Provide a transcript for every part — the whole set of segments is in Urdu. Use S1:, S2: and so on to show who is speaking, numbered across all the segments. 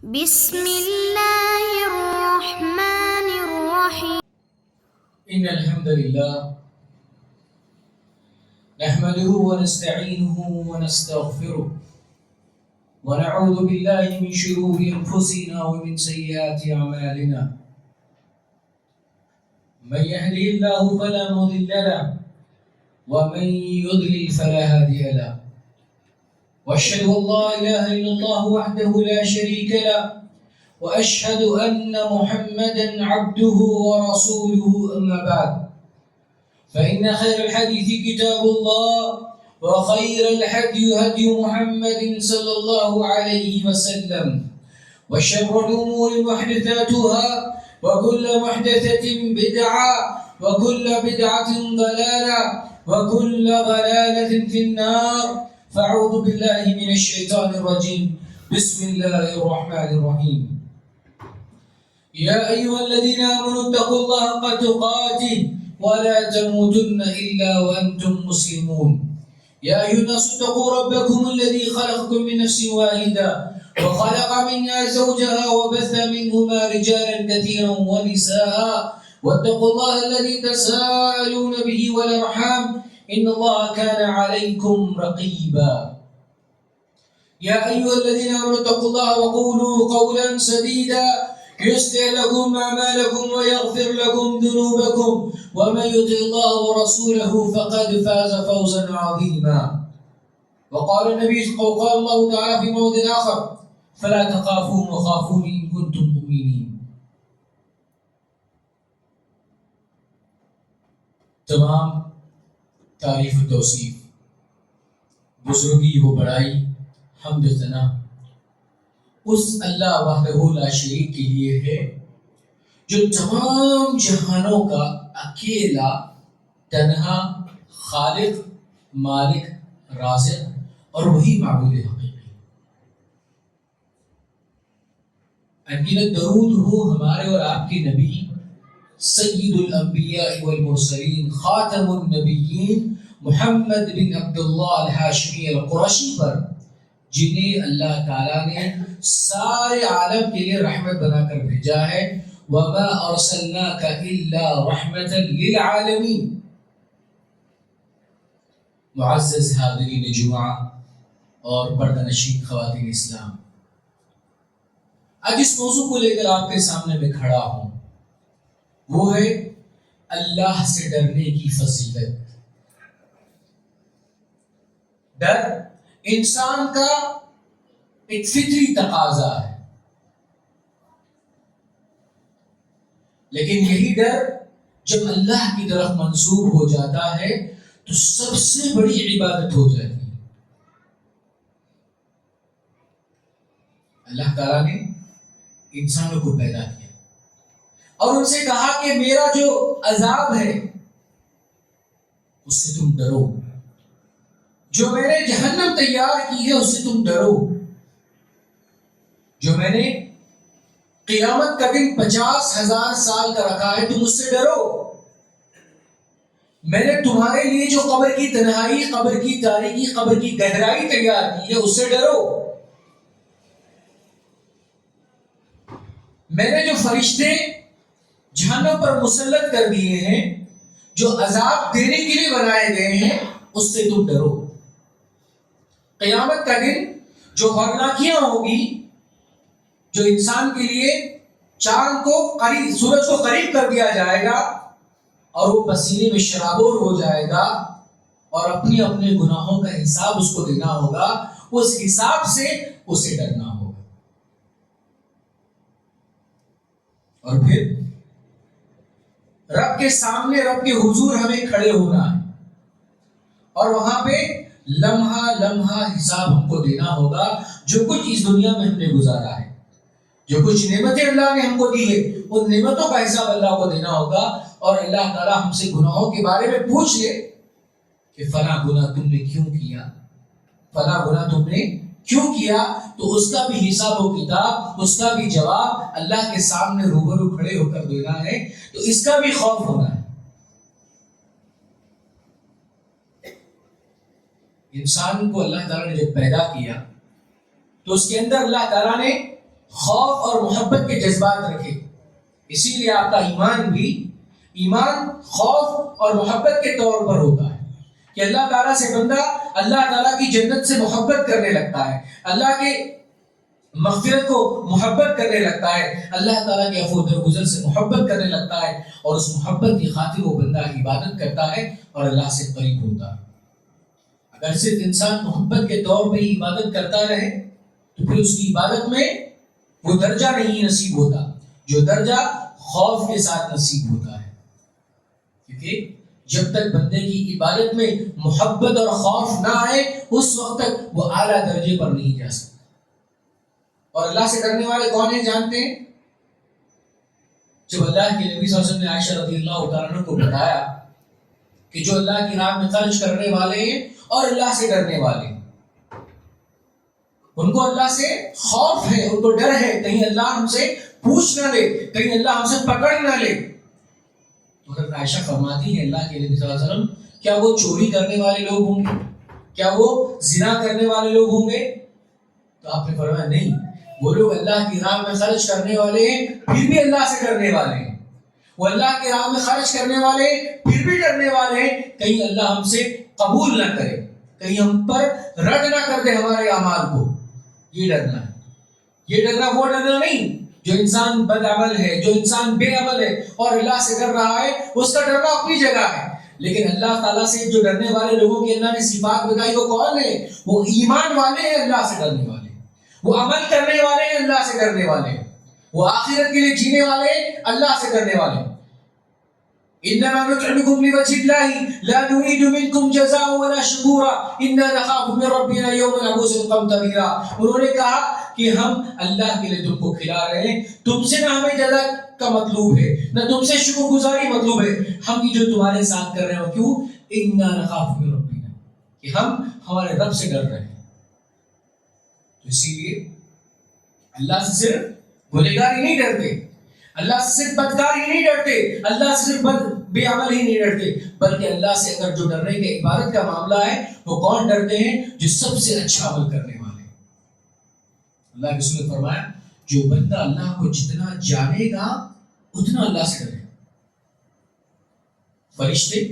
S1: بسم الله الرحمن الرحيم.
S2: إن الحمد لله نحمده ونستعينه ونستغفره ونعوذ بالله من شرور أنفسنا ومن سيئات أعمالنا. من يهده الله فلا مضل له ومن يضلل فلا هادي له. وأشهد أن لا إله إلا الله وحده لا شريك له وأشهد أن محمدا عبده ورسوله. أما بعد فإن خير الحديث كتاب الله وخير الهدي هدي محمد صلى الله عليه وسلم وشر الأمور محدثاتها وكل محدثة بدعة وكل بدعة ضلالة وكل ضلالة في النار. فأعوذ بالله من الشيطان الرجيم. بسم الله الرحمن الرحيم. يا أيها الذين آمنوا اتقوا الله حق تقاته ولا تموتن إلا وأنتم مسلمون. يا أيها الناس اتقوا ربكم الذي خلقكم من نفس واحدة وخلق منها زوجها وبث منهما رجالا كثيرا ونساء واتقوا الله الذي تساءلون به والأرحام إن الله كان عليكم رقيبا. يا أيها الذين آمنوا اتقوا الله وقولوا قولا سديدا يصلح لكم أعمالكم ويغفر لكم ذنوبكم ومن يطع الله ورسوله فقد فاز فوزا عظيما. وقال الله تعالى في موضع آخر فلا تخافون وخافوني إن كنتم مؤمنين. تمام تعریف و توصیف، بزرگی و بڑائی، حمد و ثنا اس اللہ وحدہ لا شریک کے لیے ہے جو تمام جہانوں کا اکیلا تنہا خالق، مالک، رازق اور وہی معبود حقیقی. انگیت درود ہو ہمارے اور آپ کے نبی سید الانبیاء والمرسلین خاتم النبیین محمد بن عبداللہ الہاشمی القرشی پر، جنہیں اللہ تعالیٰ نے سارے عالم کے لیے رحمت بنا کر بھیجا ہے. وَمَا أَرْسَلْنَاكَ إِلَّا رَحْمَةً لِلْعَالَمِينَ. معزز حاضرین جمعہ اور پردہ نشین خواتین اسلام، آج اس موضوع کو لے کر آپ کے سامنے میں کھڑا ہوں، وہ ہے اللہ سے ڈرنے کی فضیلت. ڈر انسان کا ایک فطری تقاضا ہے، لیکن یہی ڈر جب اللہ کی طرف منسوب ہو جاتا ہے تو سب سے بڑی عبادت ہو جاتی ہے. اللہ تعالیٰ نے انسانوں کو پیدا کیا اور ان سے کہا کہ میرا جو عذاب ہے اس سے تم ڈرو، جو میں نے جہنم تیار کی ہے اس سے تم ڈرو، جو میں نے قیامت کا دن 50,000 سال کا رکھا ہے تم اس سے ڈرو، میں نے تمہارے لیے جو قبر کی تنہائی، قبر کی تاریکی، قبر کی گہرائی تیار کی ہے اس سے ڈرو، میں نے جو فرشتے جہنم پر مسلط کر دیے ہیں، جو عذاب دینے کے لیے بنائے گئے ہیں اس سے تم ڈرو. قیامت کا دن جو ہولناکیاں ہوگی، جو انسان کے لیے چاند کو قریب، سورج کو قریب کر دیا جائے گا اور وہ پسینے میں شرابور ہو جائے گا اور اپنے اپنے گناہوں کا حساب اس کو دینا ہوگا، اس حساب سے اسے ڈرنا ہوگا. اور پھر رب کے سامنے، رب کے حضور ہمیں کھڑے ہونا ہے اور وہاں پہ لمحہ لمحہ حساب ہم کو دینا ہوگا. جو کچھ اس دنیا میں ہم نے گزارا ہے، جو کچھ نعمتیں اللہ نے ہم کو دی ہے، ان نعمتوں کا حساب اللہ کو دینا ہوگا. اور اللہ تعالیٰ ہم سے گناہوں کے بارے میں پوچھ لے کہ فلاں گناہ تم نے کیوں کیا، فلاں گناہ تم نے کیوں کیا، تو اس کا بھی حساب و کتاب، اس کا بھی جواب اللہ کے سامنے روبرو کھڑے ہو کر دینا ہے. تو اس کا بھی خوف ہونا ہے. انسان کو اللہ تعالیٰ نے جب پیدا کیا تو اس کے اندر اللہ تعالیٰ نے خوف اور محبت کے جذبات رکھے. اسی لیے آپ کا ایمان خوف اور محبت کے طور پر ہوتا ہے کہ اللہ تعالیٰ سے بندہ اللہ تعالیٰ کی جنت سے محبت کرنے لگتا ہے, اللہ کے مغفرت کو محبت کرنے لگتا ہے, اللہ تعالیٰ کے عفو درگزر سے محبت کرنے لگتا ہے, اور اس محبت کی خاطر وہ بندہ عبادت کرتا ہے اور اللہ سے قریب ہوتا ہے. اگر صرف انسان محبت کے طور پہ ہی عبادت کرتا رہے تو پھر اس کی عبادت میں وہ درجہ نہیں نصیب ہوتا جو درجہ خوف کے ساتھ نصیب ہوتا ہے. کیونکہ جب تک بندے کی عبادت میں محبت اور خوف نہ آئے اس وقت تک وہ اعلیٰ درجے پر نہیں جا سکتا. اور اللہ سے ڈرنے والے کون ہیں جانتے ہیں؟ جب اللہ کے نبی صلی اللہ علیہ وسلم نے عائشہ رضی اللہ تعالیٰ عنہ کو بتایا کہ جو اللہ کی راہ میں خرچ کرنے والے ہیں اور اللہ سے ڈرنے والے ہیں, ان کو اللہ سے خوف ہے, ان کو ڈر ہے کہیں اللہ ہم سے پوچھ نہ لے, کہیں اللہ ہم سے پکڑ نہ لے. تو حضرت عائشہ فرماتی ہے اللہ کے نبی صلی اللہ علیہ وسلم کیا وہ چوری کرنے والے لوگ ہوں گے, کیا وہ زنا کرنے والے لوگ ہوں گے؟ تو آپ نے فرمایا نہیں, وہ لوگ اللہ کی راہ میں خرچ کرنے والے ہیں پھر بھی اللہ سے ڈرنے والے ہیں. وہ اللہ کی راہ میں خرچ کرنے والے پھر بھی ڈرنے والے ہیں کہیں اللہ ہم سے قبول نہ کرے, کہیں ہم پر رد نہ کر دے ہمارے اعمال کو. یہ ڈرنا ہے. یہ ڈرنا وہ ڈرنا نہیں جو انسان بد عمل ہے, جو انسان بے عمل ہے اور اللہ سے ڈر رہا ہے, اس کا ڈرنا اپنی جگہ ہے. لیکن اللہ تعالیٰ سے جو ڈرنے والے لوگوں کی اللہ نے صفات بتائی وہ کون ہے؟ وہ ایمان والے ہیں, اللہ سے ڈرنے والے, وہ عمل کرنے والے ہیں, اللہ سے ڈرنے والے, وہ آخرت کے لیے جینے والے ہیں, اللہ سے ڈرنے والے. انما نطعمكم لوجه الله لا نريد منكم جزاء ولا شكورا انا نخاف من ربنا يوما عبوسا قمطريرا. انہوں نے کہا کہ ہم اللہ کے لیے تم کو کھلا رہے ہیں, تم سے نہ ہمیں جزا کا مطلوب ہے نہ تم سے شکر گزاری مطلوب ہے, ہم یہ جو تمہارے ساتھ کر رہے ہیں کیوں؟ انا نخاف من ربنا, کہ ہم ہمارے رب سے ڈر رہے ہیں. تو اسی لیے اللہ سے صرف گنہگار ہی نہیں ڈرتے, اللہ سے صرف بدکار ہی نہیں ڈرتے, اللہ سے صرف بے عمل ہی نہیں ڈرتے, بلکہ اللہ سے اگر جو ڈرنے کے عبادت کا معاملہ ہے وہ کون ڈرتے ہیں؟ جو سب سے اچھا عمل کرنے والے. اللہ کے رسول نے فرمایا جو بندہ اللہ کو جتنا جانے گا اتنا اللہ سے ڈرے. فرشتے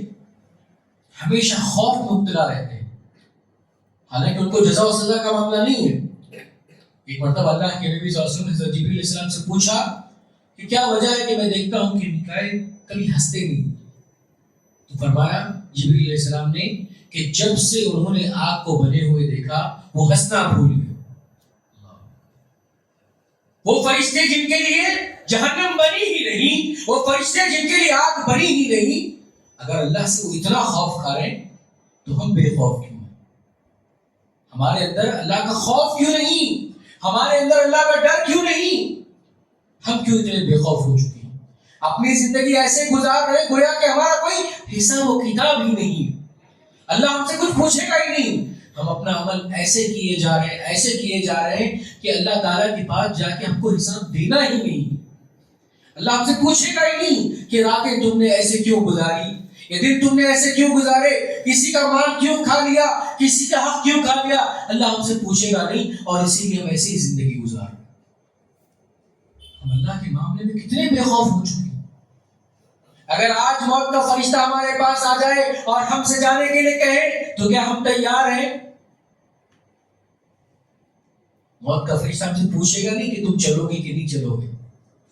S2: ہمیشہ خوف میں مبتلا رہتے ہیں, حالانکہ ان کو جزا و سزا کا معاملہ نہیں ہے. ایک مرتبہ اللہ کے نبی صلی اللہ علیہ وسلم نے حضرت جبریل علیہ السلام سے پوچھا کہ کیا وجہ ہے کہ میں دیکھتا ہوں کہ میکائیل کبھی ہنستے نہیں؟ تو فرمایا جبریل علیہ السلام نے کہ جب سے انہوں نے آگ کو بنے ہوئے دیکھا وہ ہنسنا بھول گئے. وہ فرشتے جن کے لیے جہنم بنی ہی نہیں, وہ فرشتے جن کے لیے آگ بنی ہی نہیں, اگر اللہ سے وہ اتنا خوف کھا رہے ہیں تو ہم بے خوف کیوں ہیں؟ ہمارے اندر اللہ کا خوف کیوں نہیں؟ ہمارے اندر اللہ کا ڈر کیوں نہیں؟ ہم کیوں اتنے بے خوف ہو چکے ہیں؟ اپنی زندگی ایسے گزار رہے گویا کہ ہمارا کوئی حساب و کتاب ہی نہیں, اللہ ہم سے کچھ پوچھے گا ہی نہیں. ہم اپنا عمل ایسے کیے جا رہے ہیں کہ اللہ تعالیٰ کے پاس جا کے ہم کو حساب دینا ہی نہیں. اللہ ہم سے پوچھے گا ہی نہیں کہ راتیں تم نے ایسے کیوں گزاری, یہ دن تم نے ایسے کیوں گزارے, کسی کا مال کیوں کھا لیا, کسی کا حق کیوں کھا لیا. اللہ ہم سے پوچھے گا نہیں, اور اسی لیے ہم ایسی ہی زندگی گزار. ہم اللہ کے معاملے میں کتنے بے خوف ہو چکے ہیں. اگر آج موت کا فرشتہ ہمارے پاس آ جائے اور ہم سے جانے کے لیے کہے تو کیا ہم تیار ہیں؟ موت کا فرشتہ ہم سے پوچھے گا نہیں کہ تم چلو گے کہ نہیں چلو گے,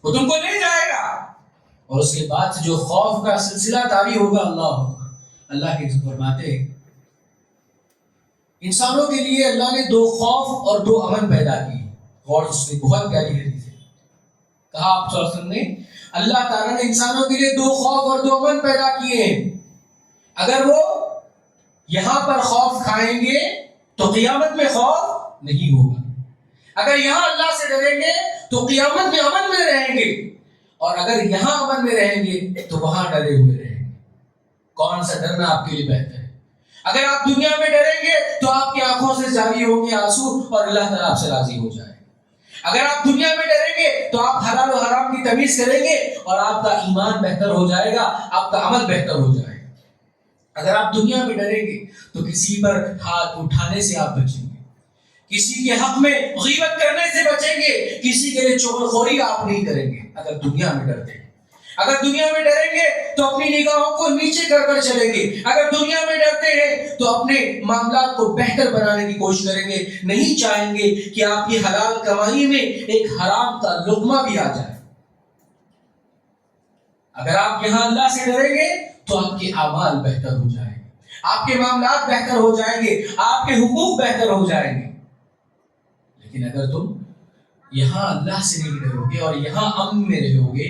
S2: وہ تم کو لے جائے گا, اور اس کے بعد جو خوف کا سلسلہ طاری ہوگا. اللہ کے فرماتے انسانوں کے لیے اللہ نے 2 خوف اور 2 امن پیدا کیے. اور اس نے بہت پیاری حدیث ہے, کہا آپ صلی اللہ علیہ وسلم نے اللہ تعالیٰ نے انسانوں کے لیے 2 خوف اور 2 امن پیدا کیے ہیں. اگر وہ یہاں پر خوف کھائیں گے تو قیامت میں خوف نہیں ہوگا. اگر یہاں اللہ سے ڈریں گے تو قیامت میں امن میں رہیں گے, اور اگر یہاں امن میں رہیں گے تو وہاں ڈرے ہوئے رہیں گے. کون سا ڈرنا آپ کے لیے بہتر ہے؟ اگر آپ دنیا میں ڈریں گے تو آپ کی آنکھوں سے جاری ہوں گے آنسو اور اللہ تعالیٰ آپ سے راضی ہو جائے. اگر آپ دنیا میں ڈریں گے تو آپ حلال و حرام کی تمیز کریں گے اور آپ کا ایمان بہتر ہو جائے گا, آپ کا عمل بہتر ہو جائے گا. اگر آپ دنیا میں ڈریں گے تو کسی پر ہاتھ اٹھانے سے آپ بچیں گے, کسی کے حق میں غیبت کرنے سے بچیں گے, کسی کے لیے چغلخوری آپ نہیں کریں گے اگر دنیا میں ڈرتے ہیں. اگر دنیا میں ڈریں گے تو اپنی نگاہوں کو نیچے کر کر چلیں گے. اگر دنیا میں ڈرتے ہیں تو اپنے معاملات کو بہتر بنانے کی کوشش کریں گے. نہیں چاہیں گے کہ آپ کی حلال کمائی میں ایک حرام کا لقمہ بھی آ جائے. اگر آپ یہاں اللہ سے ڈریں گے تو آپ کے اعمال بہتر ہو جائیں گے, آپ کے معاملات بہتر ہو جائیں گے, آپ کے حقوق بہتر ہو جائیں گے. لیکن اگر تم یہاں اللہ سے نہیں ڈرو گے اور یہاں امن میں رہو گے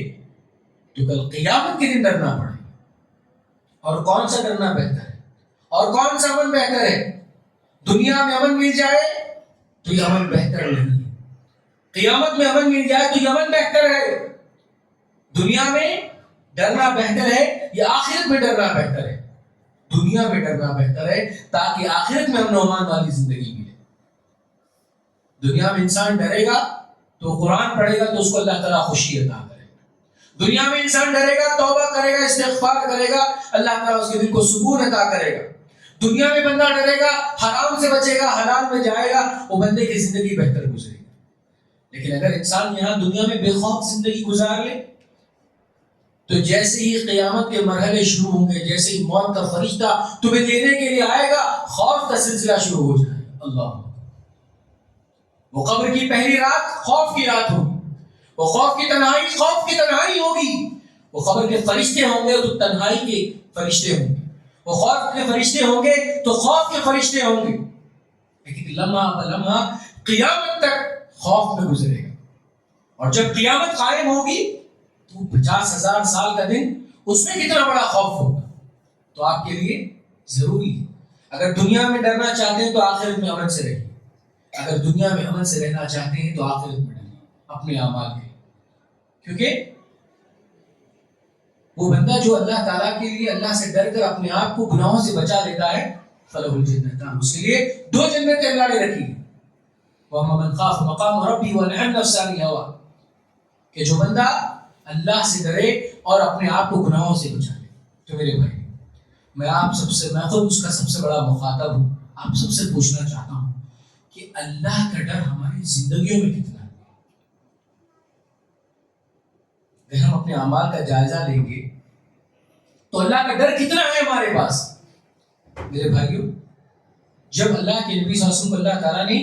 S2: تو کل قیامت کے دن ڈرنا پڑے گا. اور کون سا ڈرنا بہتر ہے اور کون سا امن بہتر ہے؟ دنیا میں امن مل جائے تو یہ امن بہتر نہیں ہے, قیامت میں امن مل جائے تو یہ امن بہتر ہے. دنیا میں ڈرنا بہتر ہے یا آخرت میں ڈرنا بہتر ہے؟ دنیا میں ڈرنا بہتر ہے تاکہ آخرت میں امن و امان والی زندگی ملے. دنیا میں انسان ڈرے گا تو قرآن پڑھے گا تو اس کو اللہ تعالیٰ خوشی عطا کرے گا. دنیا میں انسان ڈرے گا, توبہ کرے گا, استغفار کرے گا, اللہ تعالیٰ اس کے دل کو سکون عطا کرے گا. دنیا میں بندہ ڈرے گا, حرام سے بچے گا, حلال میں جائے گا, وہ بندے کی زندگی بہتر گزرے گی. لیکن اگر انسان یہاں دنیا میں بے خوف زندگی گزار لے تو جیسے ہی قیامت کے مرحلے شروع ہوں گے, جیسے ہی موت کا فرشتہ تمہیں لینے کے لیے آئے گا, خوف کا سلسلہ شروع ہو جائے گا. اللہ, وہ قبر کی پہلی رات خوف کی رات ہوگی, وہ خوف کی تنہائی ہوگی. وہ قبر کے فرشتے ہوں گے تو تنہائی کے فرشتے ہوں گے, وہ خوف کے فرشتے ہوں گے تو خوف کے فرشتے ہوں گے. لیکن لمحہ بلمحہ قیامت تک خوف میں گزرے گا. اور جب قیامت قائم ہوگی تو 50,000 سال کا دن, اس میں کتنا بڑا خوف ہوگا. تو آپ کے لیے ضروری ہے اگر دنیا میں ڈرنا چاہتے ہیں تو آخرت میں امن سے رہیے. اگر دنیا میں امن سے رہنا چاہتے ہیں تو آخرت میں ڈریے اپنے اعمال کے. کیونکہ وہ بندہ جو اللہ تعالیٰ کے لیے اللہ سے ڈر کر اپنے آپ کو گناہوں سے بچا لیتا ہے, فلہ الجنۃ, اس کے لیے 2 جنتیں اللہ نے رکھی ہیں. وَأَمَّا مَنْ خَافَ مَقَامَ رَبِّهِ وَنَهَا النَّفْسَ عَنِ الْهَوَىٰ, کہ جو بندہ اللہ سے ڈرے اور اپنے آپ کو گناہوں سے بچا لے. تو میرے بھائی, میں خود اس کا سب سے بڑا مخاطب ہوں, آپ سب سے پوچھنا چاہتا ہوں کہ اللہ کا ڈر ہماری زندگیوں میں کتنا ہے؟ اگر ہم اپنے اعمال کا جائزہ لیں گے تو اللہ کا ڈر کتنا ہے ہمارے پاس. میرے بھائیوں, جب اللہ کے نبی صلی اللہ علیہ وسلم کو اللہ تعالیٰ نے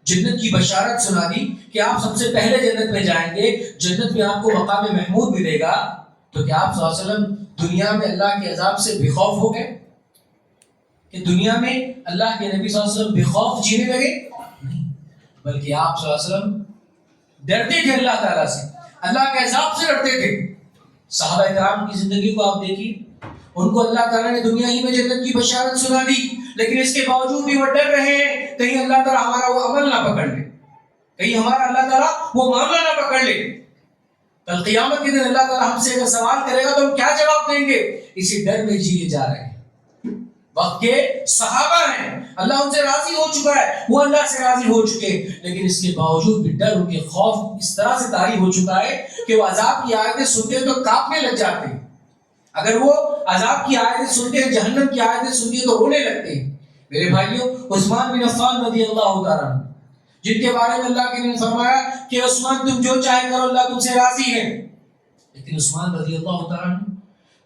S2: جنت کی بشارت سنا دی کہ آپ سب سے پہلے جنت میں جائیں گے, جنت میں آپ کو مقام محمود ملے گا, تو کیا آپ صلی اللہ علیہ وسلم دنیا میں اللہ کے عذاب سے بے خوف ہو گئے؟ کہ دنیا میں اللہ کے نبی صلی اللہ علیہ وسلم بے خوف جینے لگے؟ نہیں, بلکہ آپ صلی اللہ علیہ وسلم ڈرتے تھے اللہ تعالیٰ سے, اللہ کے عذاب سے ڈرتے تھے. صحابہ کرام کی زندگی کو آپ دیکھیے, ان کو اللہ تعالیٰ نے دنیا ہی میں جنت کی بشارت سنا دی, لیکن اس کے باوجود بھی وہ ڈر رہے ہیں کہیں اللہ تعالیٰ ہمارا وہ عمل نہ پکڑ لے, کہیں ہمارا اللہ تعالیٰ وہ معاملہ نہ پکڑ لے. کل قیامت کے دن اللہ تعالیٰ ہم سے اگر سوال کرے گا تو ہم کیا جواب دیں گے؟ اسی ڈر میں جیے جا رہے ہیں. وقت کے صحابہ ہیں, اللہ ان سے راضی ہو چکا ہے, وہ اللہ سے راضی ہو چکے, لیکن اس کے باوجود بھی ڈر, ان کے خوف اس طرح سے طاری ہو چکا ہے کہ وہ عذاب کی آیتیں سنتے ہیں تو کانپنے لگ جاتے ہیں. اگر وہ عذاب کی آیتیں سنتے ہیں, جہنم کی آیتیں سنتے ہیں تو رونے لگتے ہیں. میرے بھائیوں, عثمان بن عفان رضی اللہ تعالیٰ عنہ, جن کے بارے میں اللہ کے نے فرمایا کہ عثمان تم جو چاہے کرو, اللہ تم سے راضی ہے, لیکن عثمان رضی اللہ تعالیٰ عنہ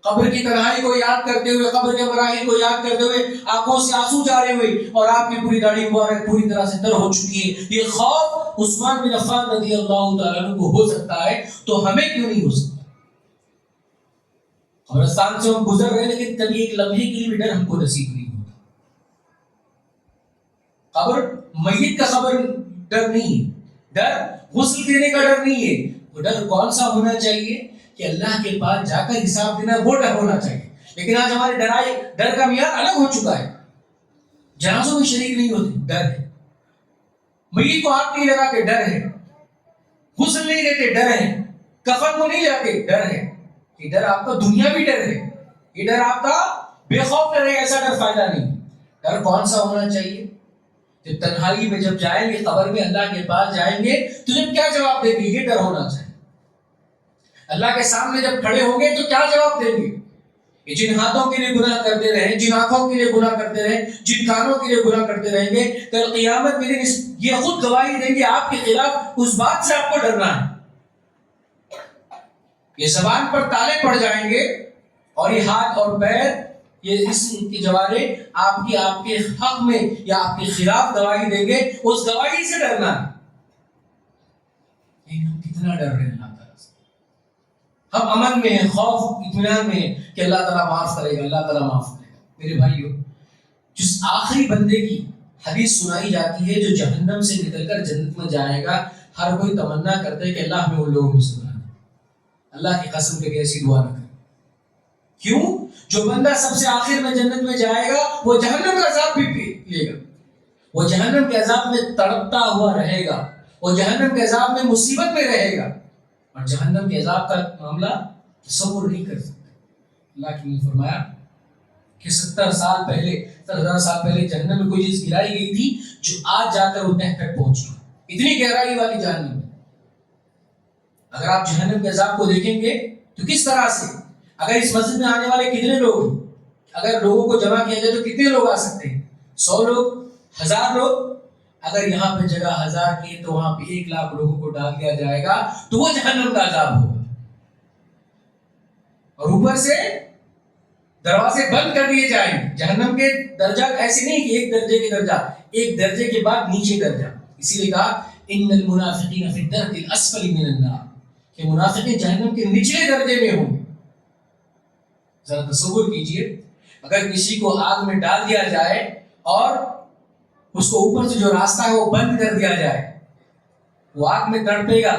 S2: قبر کی تنہائی کو یاد کرتے ہوئے, قبر کے مراحل کو یاد کرتے ہوئے آنکھوں سے آنسو جارے ہوئے, اور آپ کی پوری داڑھی مبارک پوری طرح سے تر ہو چکی ہے. یہ خوف عثمان بن عفان رضی اللہ تعالیٰ عنہ کو ہو سکتا ہے تو ہمیں کیوں نہیں ہو سکتا؟ قبرستان سے ہم گزر رہے لیکن کبھی ایک لمحے کے لیے بھی ڈر ہم کو نصیب نہیں ہوتا. قبر میت کا خبر ڈر نہیں ہے, ڈر غسل دینے کا ڈر نہیں ہے. وہ ڈر کون سا ہونا چاہیے کہ اللہ کے پاس جا کر حساب دینا, وہ ڈر ہونا چاہیے. لیکن آج ہمارے ڈر کا معیار الگ ہو چکا ہے. جنازوں میں شریک نہیں ہوتے, ڈر ہے. میت کو ہاتھ نہیں لگا کے ڈر ہے, غسل نہیں دیتے ڈر ہے, کفن کو نہیں لاتے ڈر ہے. یہ ڈر آپ کا دنیاوی ڈر ہے, یہ ڈر آپ کا بے خوف ڈر ہے. ایسا ڈر فائدہ نہیں. ڈر کون سا ہونا چاہیے؟ جب تنہائی میں جب جائیں گے, قبر میں اللہ کے پاس جائیں گے تو جب کیا جواب دیں گے, یہ ڈر ہونا چاہیے. اللہ کے سامنے جب کھڑے ہوں گے تو کیا جواب دیں گے, یہ جن ہاتھوں کے لیے گناہ کرتے رہیں، جن آنکھوں کے لیے گناہ کرتے رہیں، جن کانوں کے لیے گناہ کرتے رہیں گے، کل قیامت کے دن یہ خود گواہی دیں گے آپ کے خلاف، اس بات سے آپ کو ڈرنا ہے. یہ زبان پر تالے پڑ جائیں گے اور یہ ہاتھ اور پیر، یہ جسم کے جوارے آپ کے حق میں یا آپ کے خلاف گواہی دیں گے، اس گواہی سے ڈرنا ہے. ہم کتنا ڈر رہے ہیں اللہ تعالیٰ سے. ہم امن میں ہیں، خوف اطمینان میں ہیں کہ اللہ تعالیٰ معاف کرے گا، اللہ تعالیٰ معاف کرے گا. میرے بھائیو، جس آخری بندے کی حدیث سنائی جاتی ہے جو جہنم سے نکل کر جنت میں جائے گا، ہر کوئی تمنا کرتا ہے کہ اللہ ہمیں ان لوگوں میں سے بنا دے. اللہ کی قسم کے ایسی دعا نہ کرے. کیوں؟ جو بندہ سب سے آخر میں جنت میں جائے گا وہ جہنم کا عذاب بھی لے گا، وہ جہنم کے عذاب میں تڑپتا ہوا رہے گا، وہ جہنم کے عذاب میں مصیبت میں رہے گا، اور جہنم کے عذاب کا معاملہ تصور نہیں کر سکتے. اللہ کی نے فرمایا کہ 70 سال پہلے 70,000 سال پہلے جہنم میں کوئی چیز گرائی گئی تھی جو آج جا کر وہ تہ تک پہنچی. اتنی گہرائی والی جہنم. اگر آپ جہنم کے عذاب کو دیکھیں گے تو کس طرح سے، اگر اس مسجد میں آنے والے کتنے لوگ ہیں، اگر لوگوں کو جمع کیا جائے تو کتنے لوگ آ سکتے ہیں؟ 100 لوگ، 1000 لوگ. اگر یہاں پہ جگہ 1000 کی تو وہاں پہ 1,00,000 لوگوں کو ڈال دیا جائے گا تو وہ جہنم کا عذاب ہوگا. اور اوپر سے دروازے بند کر دیے جائیں گے. جہنم کے درجات ایسے نہیں کہ ایک درجے کے درجہ، ایک درجے کے بعد نیچے درجہ. اسی لیے کہا ان المنافقین فی الدرک الاسفل من النار، کہ منافقین جہنم کے نچلے درجے میں ہوں گے. ذرا تصور کیجئے اگر کسی کو آگ میں ڈال دیا جائے اور اس کو اوپر سے جو راستہ ہے وہ بند کر دیا جائے، وہ آگ میں تڑپے گا،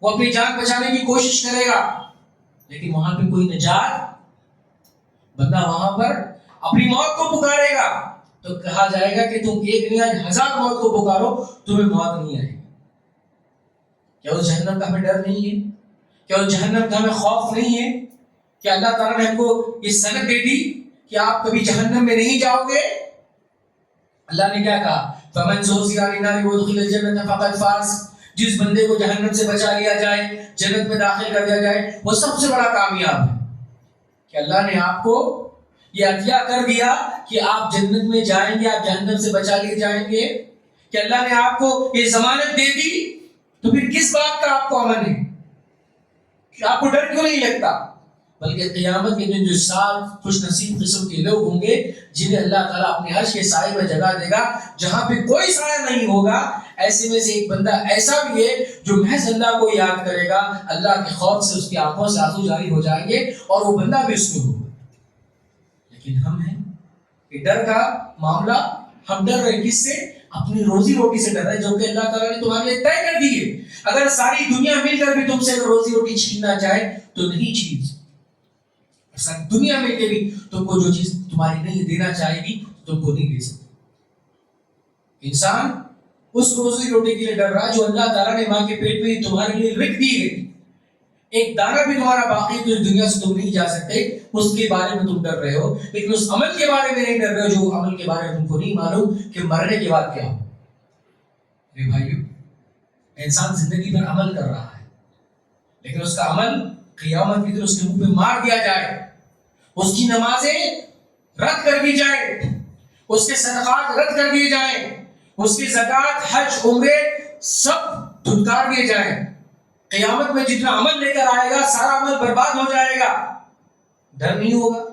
S2: وہ اپنی جان بچانے کی کوشش کرے گا، لیکن وہاں پہ کوئی نجات، بندہ وہاں پر اپنی موت کو پکارے گا تو کہا جائے گا کہ تم ایک نہیں 1000 موت کو پکارو تمہیں موت نہیں آئے گی. کیا اس جہنم کا ہمیں ڈر نہیں ہے؟ کیا اس جہنم کا ہمیں خوف نہیں ہے؟ کیا اللہ تعالیٰ نے ہم کو یہ سند دے دی کہ آپ کبھی جہنم میں نہیں جاؤ گے؟ اللہ نے کیا کہا؟ فَمَنْ زُحْزِحَ عَنِ النَّارِ وَأُدْخِلَ الْجَنَّةَ فَقَدْ فَازَ. جس بندے کو جہنم سے بچا لیا جائے، جنت میں داخل کر دیا جائے، وہ سب سے بڑا کامیاب ہے. کہ اللہ نے آپ کو یہ عطیہ کر دیا کہ آپ جنت میں جائیں گے، آپ جہنم سے بچا لیے جائیں گے. کہ اللہ نے آپ کو یہ ضمانت دے دی، تو پھر کس بات کا آپ کو امن ہے؟ کہ آپ کو ڈر کیوں نہیں لگتا؟ بلکہ قیامت کے دن جو 7 خوش نصیب قسم کے لوگ ہوں گے جنہیں اللہ تعالیٰ اپنے عرش کے سائے میں جگہ دے گا جہاں پہ کوئی سایہ نہیں ہوگا. ایسے میں سے ایک بندہ ایسا بھی ہے جو محض اللہ کو یاد کرے گا، اللہ کے خوف سے اس کی آنکھوں سے آنسو جاری ہو جائیں گے اور وہ بندہ بھی اس میں ہوگا. لیکن ہم ہیں کہ ڈر کا معاملہ، ہم ڈر رہے کس سے؟ اپنی روزی روٹی سے ڈر رہے جو کہ اللہ تعالیٰ نے تمہارے لیے طے کر دی ہے. اگر ساری دنیا مل کر بھی تم سے روزی روٹی چھیننا چاہے تو نہیں چھین سکتی. ساری دنیا مل کے بھی تم کو جو چیز تمہاری نہیں دینا چاہے گی تم کو نہیں دے سکتی. انسان اس روزی روٹی کے لیے ڈر رہا جو اللہ تعالیٰ نے ماں کے پیٹ میں تمہارے لیے رکھ دی ہے. ایک دانہ بھی تمہارا باقی تو اس دنیا سے تم نہیں جا سکتے، اس کے بارے میں تم ڈر رہے ہو، لیکن اس عمل کے بارے میں نہیں ڈر رہے ہو جو عمل کے بارے میں تم کو نہیں معلوم کہ مرنے کے بعد کیا ہو. میرے بھائیو، انسان زندگی بھر عمل کر رہا ہے، لیکن اس کا عمل قیامت کے دن اس کے منہ پہ مار دیا جائے، اس کی نمازیں رد کر دی جائیں، اس کے صدقات رد کر دیے جائیں، اس کی زکوٰۃ، حج، عمرے سب دھتکار دیے جائیں. قیامت میں جتنا عمل لے کر آئے گا سارا عمل برباد ہو جائے گا، ڈر نہیں ہوگا.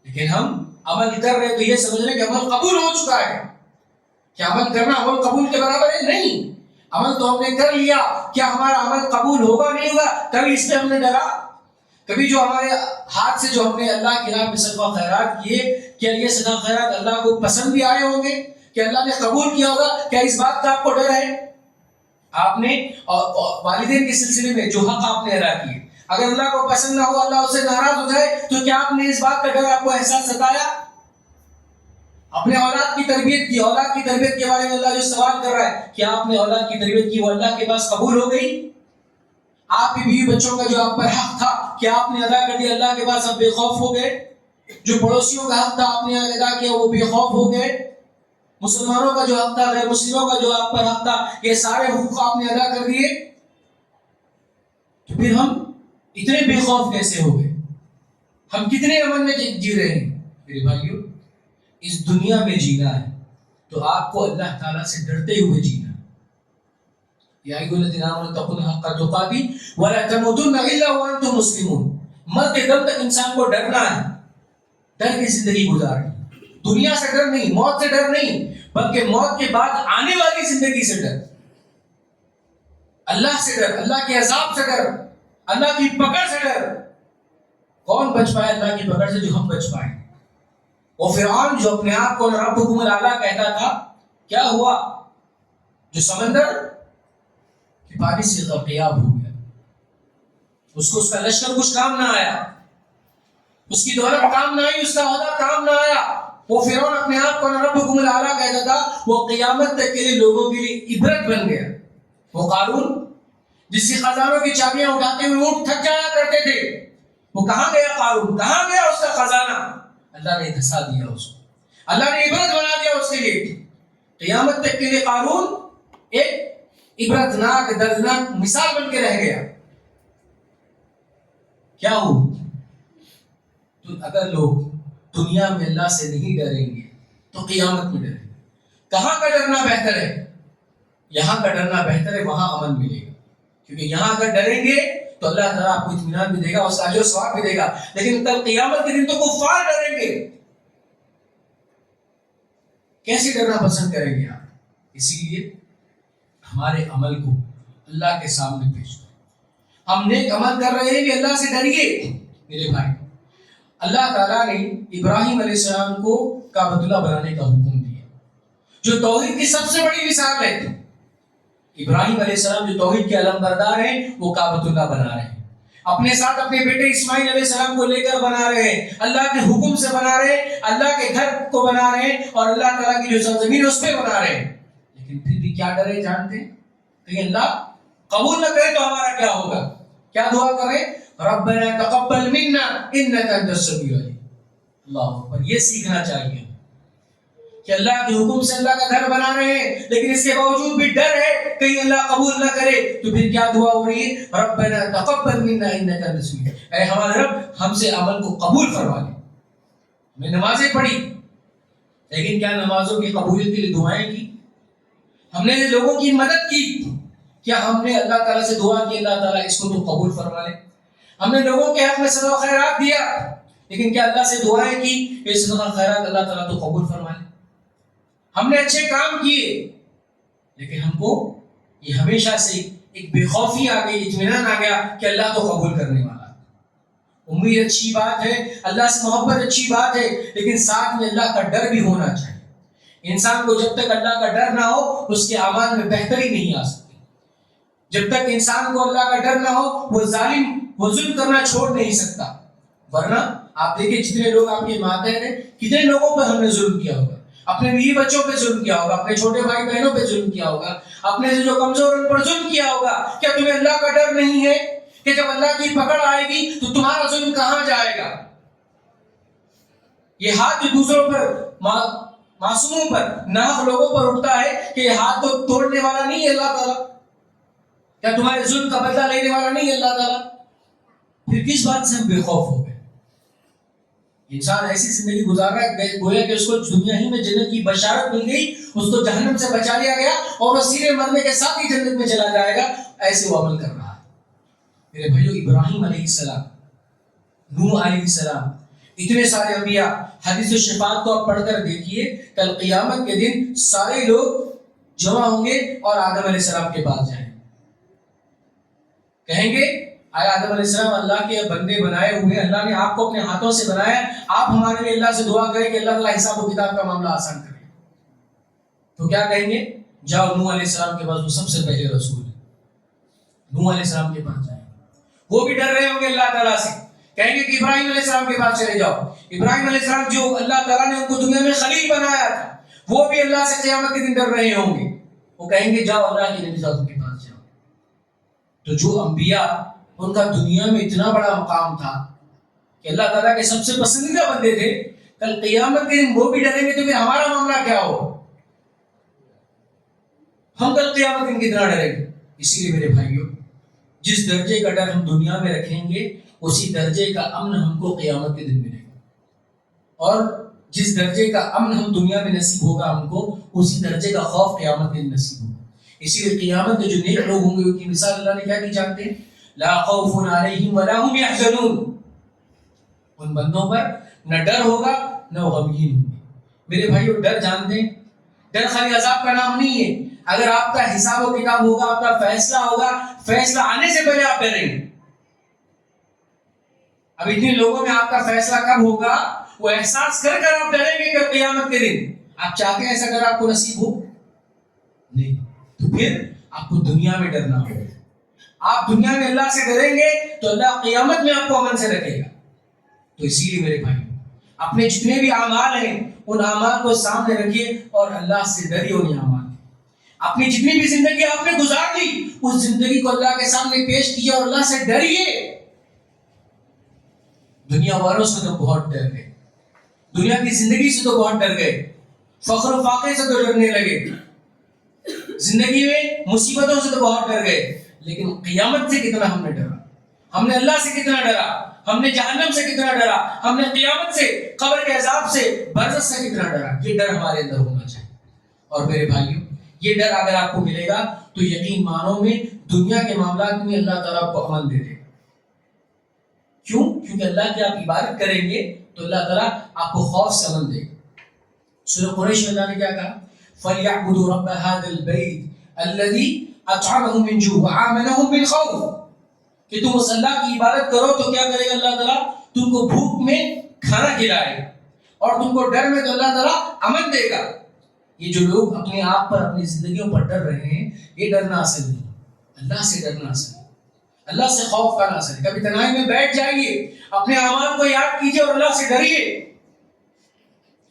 S2: لیکن ہم عمل کر رہے تو یہ سمجھ رہے کہ عمل قبول ہو چکا ہے. کیا عمل کرنا عمل قبول کے برابر ہے؟ نہیں. عمل تو ہم نے کر لیا، کیا ہمارا عمل قبول ہوگا نہیں ہوگا؟ کبھی اس پہ ہم نے ڈرا؟ کبھی جو ہمارے ہاتھ سے جو ہم نے اللہ کی راہ میں صدقہ خیرات کیے، کیا یہ صدقہ خیرات اللہ کو پسند بھی آئے ہوں گے؟ کہ اللہ نے قبول کیا ہوگا؟ کیا اس بات کا آپ کو ڈر ہے؟ آپ نے والدین کے سلسلے میں جو حق آپ نے ادا کیے، اگر اللہ کو پسند نہ ہو، اللہ اس سے ناراض ہو جائے، تو کیا آپ نے اس بات کا ڈر آپ کو احساس ستایا؟ اپنے اولاد کی تربیت کی، اولاد کی تربیت کے بارے میں اللہ جو سوال کر رہا ہے، کیا آپ نے اولاد کی تربیت کی، وہ اللہ کے پاس قبول ہو گئی؟ آپ کی بیوی بچوں کا جو آپ پر حق تھا کیا آپ نے ادا کر دیا؟ اللہ کے پاس اب بے خوف ہو گئے. جو پڑوسیوں کا حق تھا آپ نے ادا کیا، وہ بے خوف ہو گئے. مسلمانوں کا جو حق تھا، غیر مسلموں کا جو آپ پر حق تھا، یہ سارے حقوق آپ نے ادا کر دیے. تو پھر ہم اتنے بے خوف کیسے ہو گئے؟ ہم کتنے امن میں جی رہے ہیں میرے بھائیوں؟ اس دنیا میں جینا ہے تو آپ کو اللہ تعالیٰ سے ڈرتے ہوئے جینا ہے. یا ایھا الذین آمنوا اتقوا اللہ حق تقاته ولا تموتن الا وانتم مسلمون. مرتے دم تک انسان کو ڈرنا ہے، ڈر کے زندگی گزارنی. دنیا سے ڈر نہیں، موت سے ڈر نہیں، بلکہ موت کے بعد آنے والی زندگی سے ڈر. اللہ سے ڈر، اللہ کے عذاب سے ڈر، اللہ کی پکڑ سے ڈر. کون بچ پائے اللہ کی پکڑ سے؟ جو ہم بچ پائے. وہ فرعون جو اپنے آپ کو ربکم الاعلی کہتا تھا، کیا ہوا؟ جو سمندر کے پانی سے غرقیاب ہو گیا. اس کو اس کا لشکر کچھ کام نہ آیا، اس کی دولت کام نہ آئی، اس کا عہدہ کام نہ آیا. وہ فرعون اپنے آپ کو ربکم الاعلی کہتا تھا، وہ قیامت تک کے لیے لوگوں کے لیے عبرت بن گیا. وہ قارون جس کی خزانوں کی چابیاں اٹھاتے ہوئے اونٹ تھک جایا کرتے تھے، وہ کہاں گیا قارون؟ کہاں گیا اس کا خزانہ؟ اللہ نے دھسا دیا اس کو، اللہ نے عبرت بنا دیا اس کے لیے. قیامت تک کے لیے قارون ایک عبرتناک دردناک مثال بن کے رہ گیا. کیا ہو؟ تو اگر لوگ دنیا میں اللہ سے نہیں ڈریں گے تو قیامت میں ڈریں گے. کہاں کا ڈرنا بہتر ہے؟ یہاں کا ڈرنا بہتر ہے، وہاں امن ملے گا. کیونکہ یہاں اگر ڈریں گے تو اللہ تعالیٰ آپ کو اطمینان بھی دے گا، اس کا اجر و ثواب بھی دے گا. لیکن کل قیامت کے دن تو کفار ڈریں گے. کیسے ڈرنا پسند کریں گے آپ؟ اسی لیے ہمارے عمل کو اللہ کے سامنے پیش کریں. ہم نیک عمل کر رہے ہیں کہ اللہ سے ڈریے. میرے بھائی، اللہ تعالیٰ نے ابراہیم علیہ السلام کو کعبۃ اللہ بنانے کا حکم دیا، جو توحید کی سب سے بڑی مثال ہے. ابراہیم علیہ السلام جو توحید کے علم بردار ہیں، وہ کعبۃ اللہ بنا رہے ہیں. اپنے ساتھ اپنے بیٹے اسماعیل علیہ السلام کو لے کر بنا رہے ہیں، اللہ کے حکم سے بنا رہے ہیں، اللہ کے گھر کو بنا رہے ہیں، اور اللہ تعالیٰ کی جو سرزمین اس پہ بنا رہے ہیں. لیکن پھر بھی کیا ڈرے جانتے ہیں؟ کہ اللہ قبول نہ کرے تو ہمارا کیا ہوگا؟ کیا دعا کریں؟ ربنا تقبل منا انک انت السمیع العلیم. اللہ اکبر. یہ سیکھنا چاہیے کہ اللہ کے حکم سے اللہ کا گھر بنا رہے ہیں، لیکن اس کے باوجود بھی ڈر ہے کہیں اللہ قبول نہ کرے. تو پھر کیا دعا ہو رہی ہے؟ ربنا تقبل منا انک انت السمیع. اے ہمارے رب، ہم سے عمل کو قبول فرما لے. ہم نے نمازیں پڑھی، لیکن کیا نمازوں کی قبولیت کے لیے دعائیں کی؟ ہم نے لوگوں کی مدد کی، کیا ہم نے اللہ تعالیٰ سے دعا کی اللہ تعالیٰ اس کو تو قبول فرما لے؟ ہم نے لوگوں کے حق میں صدقہ خیرات دیا، لیکن کیا اللہ سے دعائیں کی کہ صدقہ خیرات اللہ تعالیٰ تو قبول فرما لے؟ ہم نے اچھے کام کیے، لیکن ہم کو یہ ہمیشہ سے ایک بے خوفی آ گئی، اطمینان آ گیا کہ اللہ تو قبول کرنے والا. امید اچھی بات ہے، اللہ سے محبت اچھی بات ہے، لیکن ساتھ میں اللہ کا ڈر بھی ہونا چاہیے. انسان کو جب تک اللہ کا ڈر نہ ہو اس کے اعمال میں بہتری نہیں آ سکتی. جب تک انسان کو اللہ کا ڈر نہ ہو وہ ظلم کرنا چھوڑ نہیں سکتا. ورنہ آپ دیکھیں جتنے لوگ آپ کے ماتحت ہیں، کتنے لوگوں پر ہم نے ظلم کیا ہوگا. اپنے بیوی بچوں پہ ظلم کیا ہوگا، اپنے چھوٹے بھائی بہنوں پہ ظلم کیا ہوگا، اپنے سے جو کمزور ان پر ظلم کیا ہوگا. کیا تمہیں اللہ کا ڈر نہیں ہے کہ جب اللہ کی پکڑ آئے گی تو تمہارا ظلم کہاں جائے گا؟ یہ ہاتھ جو دوسروں پر، معصوموں پر، ناحق لوگوں پر اٹھتا ہے، کہ یہ ہاتھ تو توڑنے والا نہیں ہے اللہ تعالیٰ؟ کیا تمہارے ظلم کا بدلہ لینے والا نہیں ہے اللہ تعالیٰ؟ پھر کس بات سے ہم بے خوف ہو گئے؟ انسان ایسی زندگی گزار رہا ہے گویا کہ اس کو دنیا ہی میں جنت کی بشارت مل گئی، اس کو جہنم سے بچا لیا گیا اور وہ سیدھے مرنے کے ساتھ ہی جنت میں چلا جائے گا. ایسے وہ عمل کر رہا ہے. میرے بھائیو، ابراہیم علیہ السلام، نوح علیہ السلام، اتنے سارے انبیاء، حدیث الشفاعت کو آپ پڑھ کر دیکھیے. کل قیامت کے دن سارے لوگ جمع ہوں گے اور آدم علیہ السلام کے پاس جائیں گے. کہیں گے، آیا آدم علیہ السلام اللہ کے بندے بنائے ہوئے، اللہ نے آپ کو اپنے ہاتھوں سے بنایا، آپ ہمارے لیے اللہ سے دعا کریں کہ اللہ تعالیٰ حساب و کتاب کا معاملہ آسان کرے. تو کیا کہیں گے؟ جاؤ نوح علیہ السلام کے پاس، وہ سب سے پہلے رسول ہے، نوح علیہ السلام کے پاس جائیں. وہ بھی ڈر رہے ہوں گے اللہ تعالیٰ سے، کہیں گے کہ ابراہیم علیہ السلام کے پاس چلے جاؤ. ابراہیم علیہ السلام جو اللہ تعالیٰ نے ان کو دنیا میں خلیل بنایا تھا، وہ بھی اللہ سے قیامت کے دن ڈر رہے ہوں گے. وہ کہیں گے جاؤ اللہ کے نبی صاحب کے پاس جاؤ. تو جو انبیاء، ان کا دنیا میں اتنا بڑا مقام تھا کہ اللہ تعالیٰ کے سب سے پسندیدہ بندے تھے، کل قیامت کے دن وہ بھی ڈریں گے تو پھر ہمارا معاملہ کیا ہو؟ ہم کل قیامت کے دن کتنا ڈریں گے؟ اسی لیے میرے بھائیوں، جس درجے کا ڈر ہم دنیا میں رکھیں گے اسی درجے کا امن ہم کو قیامت کے دن ملے گا. اور جس درجے کا امن ہم دنیا میں نصیب ہوگا ہم کو, اسی درجے کا خوف قیامت کے دن نصیب ہوگا. اسی لیے قیامت کے جو نیک لوگ ہوں گے ان کی مثال اللہ نے کیا دی جانتے ہیں؟ لا خوف علیہم ولا هم يحزنون. ان بندوں پر نہ ڈر ہوگا نہ وہ غمگین ہوں گے. میرے بھائیو, ڈر جانتے ہیں, ڈر خالی عذاب کا نام نہیں ہے. اگر آپ کا حساب و کتاب ہوگا, آپ کا فیصلہ ہوگا, فیصلہ آنے سے پہلے آپ ڈریں گے. اب اتنے لوگوں میں آپ کا فیصلہ کب ہوگا؟ وہ احساس کر کر آپ ڈریں گے کہ قیامت کے دن. آپ چاہتے ہیں ایسا اگر آپ کو نصیب ہو؟ نہیں. تو پھر آپ کو دنیا میں ڈرنا ہوگا. آپ دنیا میں اللہ سے ڈریں گے تو اللہ قیامت میں آپ کو امن سے رکھے گا. تو اسی لیے میرے بھائی, اپنے جتنے بھی اعمال ہیں ان اعمال کو سامنے رکھیے اور اللہ سے ڈریے ان اعمال. اپنی جتنی بھی زندگی آپ نے گزار لی اس زندگی کو اللہ کے سامنے پیش کیجیے اور اللہ سے ڈریے. دنیا والوں سے تو بہت ڈر گئے, دنیا کی زندگی سے تو بہت ڈر گئے, فخر و فاقے سے تو ڈرنے لگے, زندگی میں مصیبتوں سے تو بہت ڈر گئے. لیکن قیامت سے کتنا ہم نے ڈرا, ہم نے اللہ سے کتنا ڈرا, ہم نے جہنم سے کتنا ڈرا, ہم نے قیامت سے, قبر کے عذاب سے, برزخ سے کتنا ڈرا. یہ ڈر ہمارے اندر ہونا چاہیے. اور میرے بھائیوں, یہ ڈر اگر آپ کو ملے گا تو یقین مانو میں دنیا کے معاملات میں اللہ تعالیٰ آپ کو امن دے دے گا. کیوں؟ کیونکہ اللہ کی آپ عبادت کریں گے تو اللہ تعالیٰ آپ کو خوف سے امن دے گا. سورہ قریش میں اللہ نے کیا کہا؟ فَلْيَعْبُدُوا رَبَّ هَذَا الْبَيْتِ الَّذِي أَطْعَمَهُم مِّن جُوعٍ وَآمَنَهُم مِّنْ خَوْفٍ. کہ تم اس اللہ کی عبادت کرو تو کیا کرے گا اللہ تعالیٰ؟ تم کو بھوک میں کھانا کھلائے گا, اور تم کو ڈر میں تو اللہ تعالیٰ امن دے گا. یہ جو لوگ اپنے آپ پر, اپنی زندگیوں پر ڈر رہے ہیں, یہ ڈرنا اصل نہیں, اللہ سے ڈرنا اصل ہے. اللہ سے خوف کرنا اصل ہے. کبھی تنہائی میں بیٹھ جائیے, اپنے اعمال کو یاد کیجیے اور اللہ سے ڈریے.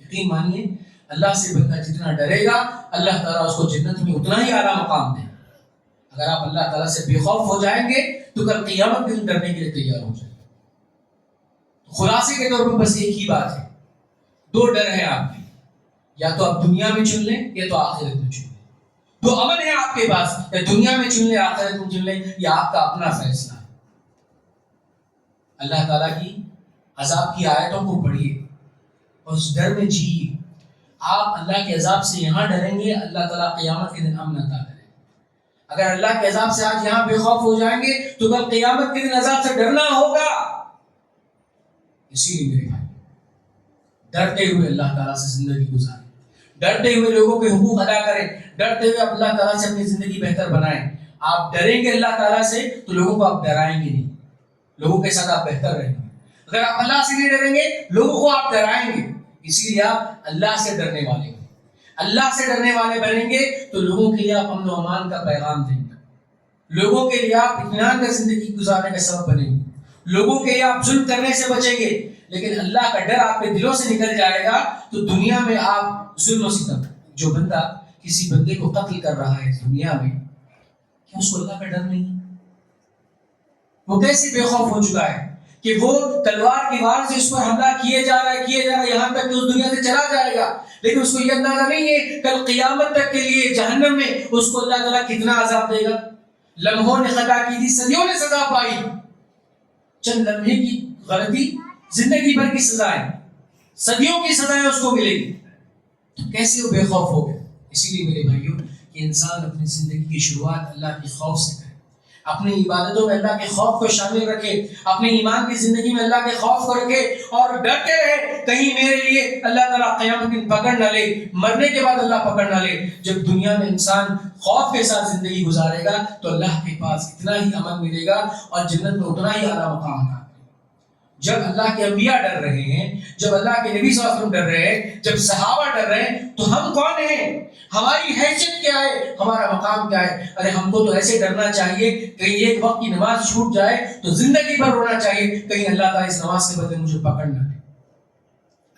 S2: یقین مانیے اللہ سے بندہ جتنا ڈرے گا اللہ تعالیٰ اس کو جنت میں اتنا ہی اعلیٰ مقام دے گا. اگر آپ اللہ تعالیٰ سے بے خوف ہو جائیں گے تو کل قیامت کے دن ڈرنے کے لیے تیار ہو جائیں گے. خلاصے کے طور پر بس ایک ہی بات ہے, دو ڈر ہیں آپ کے, یا تو آپ دنیا میں چن لیں یا تو آخرت میں چن لیں. دو امن ہے آپ کے پاس, یا دنیا میں چن لیں, آخرت میں چن لیں, یا آپ کا اپنا فیصلہ ہے. اللہ تعالیٰ کی عذاب کی آیتوں کو پڑھیے اور اس ڈر میں جیئے. آپ اللہ کے عذاب سے یہاں ڈریں گے, اللہ تعالیٰ قیامت کے دن امن عطا کرے. اگر اللہ کے عذاب سے آج یہاں بے خوف ہو جائیں گے تو کل قیامت کے دن عذاب سے ڈرنا ہوگا. اسی لیے میرے بھائی, ڈرتے ہوئے اللہ تعالیٰ سے زندگی گزاریں, ڈرتے ہوئے لوگوں کے حقوق ادا کریں, ڈرتے ہوئے اللہ تعالیٰ سے اپنی زندگی بہتر بنائیں. آپ ڈریں گے اللہ تعالیٰ سے تو لوگوں کو آپ ڈرائیں گے نہیں, لوگوں کے ساتھ آپ بہتر رہیں گے. اگر آپ اللہ سے نہیں ڈریں گے لوگوں کو آپ ڈرائیں گے. اسی لیے آپ اللہ سے ڈرنے والے ہیں. اللہ سے ڈرنے والے بنیں گے تو لوگوں کے لیے آپ امن و امان کا پیغام دیں گے, لوگوں کے لیے آپ اطمینان کا زندگی گزارنے کا سبب بنیں گے, لوگوں کے لیے آپ ظلم کرنے سے بچیں گے. لیکن اللہ کا ڈر آپ کے دلوں سے نکل جائے گا تو دنیا میں آپ ظلم و ستم, جو بندہ کسی بندے کو قتل کر رہا ہے دنیا میں, کیا اس کو اللہ کا ڈر نہیں؟ وہ کیسے بے خوف ہو چکا ہے کہ وہ تلوار کی وار سے اس پر حملہ کیے جا رہا ہے یہاں تک کہ اس دنیا سے چلا جائے گا. لیکن اس کو یہ اندازہ نہیں ہے کل قیامت تک کے لیے جہنم میں اس کو اللہ تعالیٰ کتنا عذاب دے گا. لمحوں نے خطا کی تھی, صدیوں نے سزا پائی, چند لمحے کی غلطی زندگی بھر کی سزائیں, صدیوں کی سزائیں اس کو ملے گی. تو کیسے وہ بے خوف ہو گئے؟ اسی لیے میرے بھائیوں کہ انسان اپنی زندگی کی شروعات اللہ کی خوف سے کرے, اپنی عبادتوں میں اللہ کے خوف کو شامل رکھے, اپنے ایمان کی زندگی میں اللہ کے خوف کو رکھے اور ڈرتے رہے کہیں میرے لیے اللہ تعالیٰ قیامت دن پکڑ نہ لے, مرنے کے بعد اللہ پکڑ نہ لے. جب دنیا میں انسان خوف کے ساتھ زندگی گزارے گا تو اللہ کے پاس اتنا ہی امن ملے گا اور جنت میں اتنا ہی اعلیٰ مقام کا. جب اللہ کے انبیاء ڈر رہے ہیں, جب اللہ کے نبی صلی اللہ علیہ وسلم ڈر رہے ہیں, جب صحابہ ڈر رہے ہیں, تو ہم کون ہیں؟ ہماری حیثیت کیا ہے؟ ہمارا مقام کیا ہے؟ ارے ہم کو تو ایسے ڈرنا چاہیے کہیں ایک وقت کی نماز چھوٹ جائے تو زندگی بھر رونا چاہیے کہیں اللہ تعالیٰ اس نماز کے بدلے مجھے پکڑ نہ لے.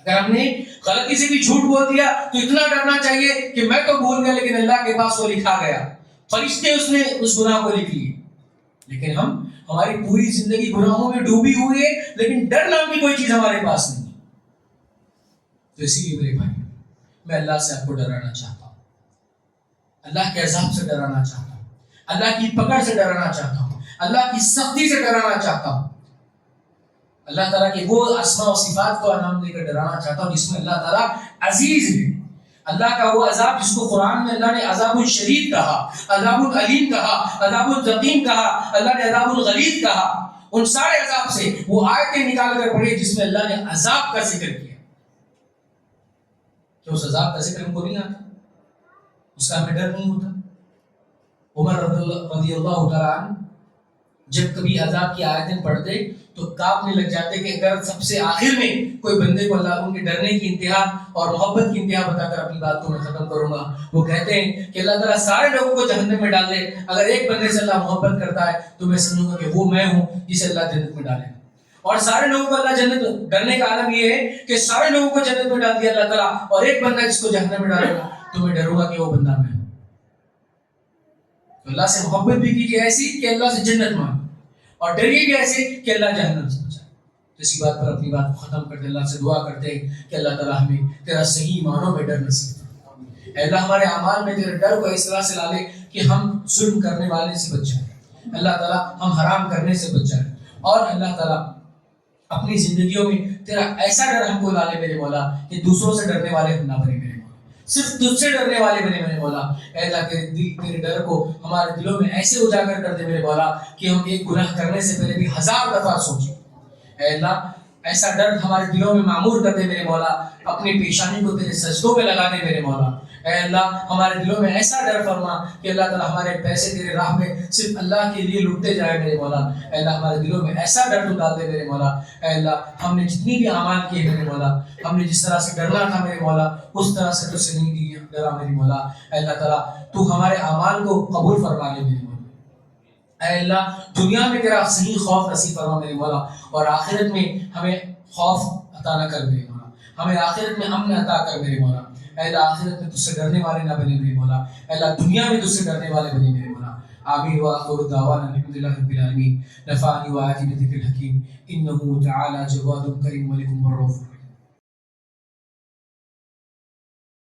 S2: اگر ہم نے غلطی سے بھی جھوٹ بول دیا تو اتنا ڈرنا چاہیے کہ میں تو بھول گیا لیکن اللہ کے پاس وہ لکھا گیا, فرشتے اس نے اس گناہ کو لکھ لیے. لیکن ہماری پوری زندگی گناہوں میں ڈوبی ہوئی ہے لیکن ڈر نام کی کوئی چیز ہمارے پاس نہیں. تو اسی لیے میرے بھائی میں اللہ سے آپ کو ڈرانا چاہتا ہوں, اللہ کے عذاب سے ڈرانا چاہتا ہوں, اللہ کی پکڑ سے ڈرانا چاہتا ہوں, اللہ کی سختی سے ڈرانا چاہتا ہوں. اللہ تعالیٰ کے وہ اسماء و صفات کو نام لے کر ڈرانا چاہتا ہوں جس میں اللہ تعالیٰ عزیز ہے. اللہ کا وہ عذاب جس کو قرآن میں اللہ نے عذاب الشدید کہا, عذاب العلیم کہا, عذاب الزقیم کہا, اللہ نے عذاب الغلیظ کہا, ان سارے عذاب سے وہ آیتیں نکال کر پڑھی جس میں اللہ نے عذاب کا ذکر کیا. کہ اس عذاب کا ذکر ہم کو نہیں آتا, اس کا ہمیں ڈر نہیں ہوتا. عمر رضی اللہ تعالیٰ عنہ جب کبھی عذاب کی آیتیں پڑھتے تو کانپنے لگ جاتے کہ اگر سب سے آخر میں کوئی بندے کو اللہ ان کے ڈرنے کی انتہا اور محبت کی انتہا بتا کر اپنی بات کو میں ختم کروں گا. وہ کہتے ہیں کہ اللہ تعالیٰ سارے لوگوں کو جہنم میں ڈال دے, اگر ایک بندے سے اللہ محبت کرتا ہے تو میں سمجھوں گا کہ وہ میں ہوں جسے اللہ جنت میں ڈالے. اور سارے لوگوں کو اللہ جنت, ڈرنے کا عالم یہ ہے کہ سارے لوگوں کو جنت میں ڈال دیا اللہ تعالیٰ, اور ایک بندہ جس کو جہنم میں ڈالے گا تو میں ڈروں گا کہ وہ بندہ میں ہوں. تو اللہ سے محبت بھی کیجیے ایسی کہ اللہ سے جنت مانگے, اور ڈریے بھی ایسے کہ اللہ جہنم سے بچائے. اسی بات پر اپنی بات کو ختم کرتے اللہ سے دعا کرتے ہیں کہ اللہ تعالیٰ ہمیں تیرا صحیح معنوں میں ڈر نصیب فرما. اے اللہ ہمارے اعمال میں تیرے ڈر کو اس طرح سے لا لے کہ ہم ظلم کرنے والے سے بچ جائیں, اللہ تعالیٰ ہم حرام کرنے سے بچ جائیں, اور اللہ تعالیٰ اپنی زندگیوں میں تیرا ایسا ڈر ہم کو لا لے میرے مولا کہ دوسروں سے ڈرنے والے ہم نہ بنے میرے مولا, صرف تجھ سے ڈرنے والے بنے میرے مولا. اے اللہ تیرے ڈر کو ہمارے دلوں میں ایسے اجاگر کر دے میرے مولا کہ ہم ایک گناہ کرنے سے پہلے بھی 1000 دفعہ سوچیں. اے اللہ ایسا ڈر ہمارے دلوں میں معمور کر دے میرے مولا, اپنی پیشانی کو تیرے سجدوں میں لگا دے میرے مولا. اے اللہ ہمارے دلوں میں ایسا ڈر فرما کہ اللہ تعالیٰ ہمارے پیسے تیرے راہ میں صرف اللہ کے لیے لٹتے جائے میرے مولا. اے اللہ ہمارے دلوں میں ایسا ڈر تو ڈال دے میرے مولا. اے اللہ ہم نے جتنی بھی اعمال کیے میرے مولا, ہم نے جس طرح سے ڈرنا تھا میرے مولا اس طرح سے تو سے نہیں ڈرا میری مولا. اے اللہ تعالیٰ تو ہمارے اعمال کو قبول فرما لے میرے مولا. اے اللہ دنیا میں تیرا صحیح خوف نصیب فرما میرے مولا, اور آخرت میں ہمیں خوف عطا نہ کر میرے مولا, ہمیں آخرت میں امن عطا کر میرے مولا. اے اللہ آخرت میں تجھ سے ڈرنے والے نہ بنے میرے مولا. اے اللہ دنیا میں تجھ سے ڈرنے والے بنے میرے مولا. آمین وآخر دعوانا الحمد للہ رب العالمین. نفعنی وآیاتی بذکر الحکیم انہ تعالی جواد کریم ملک رؤوف.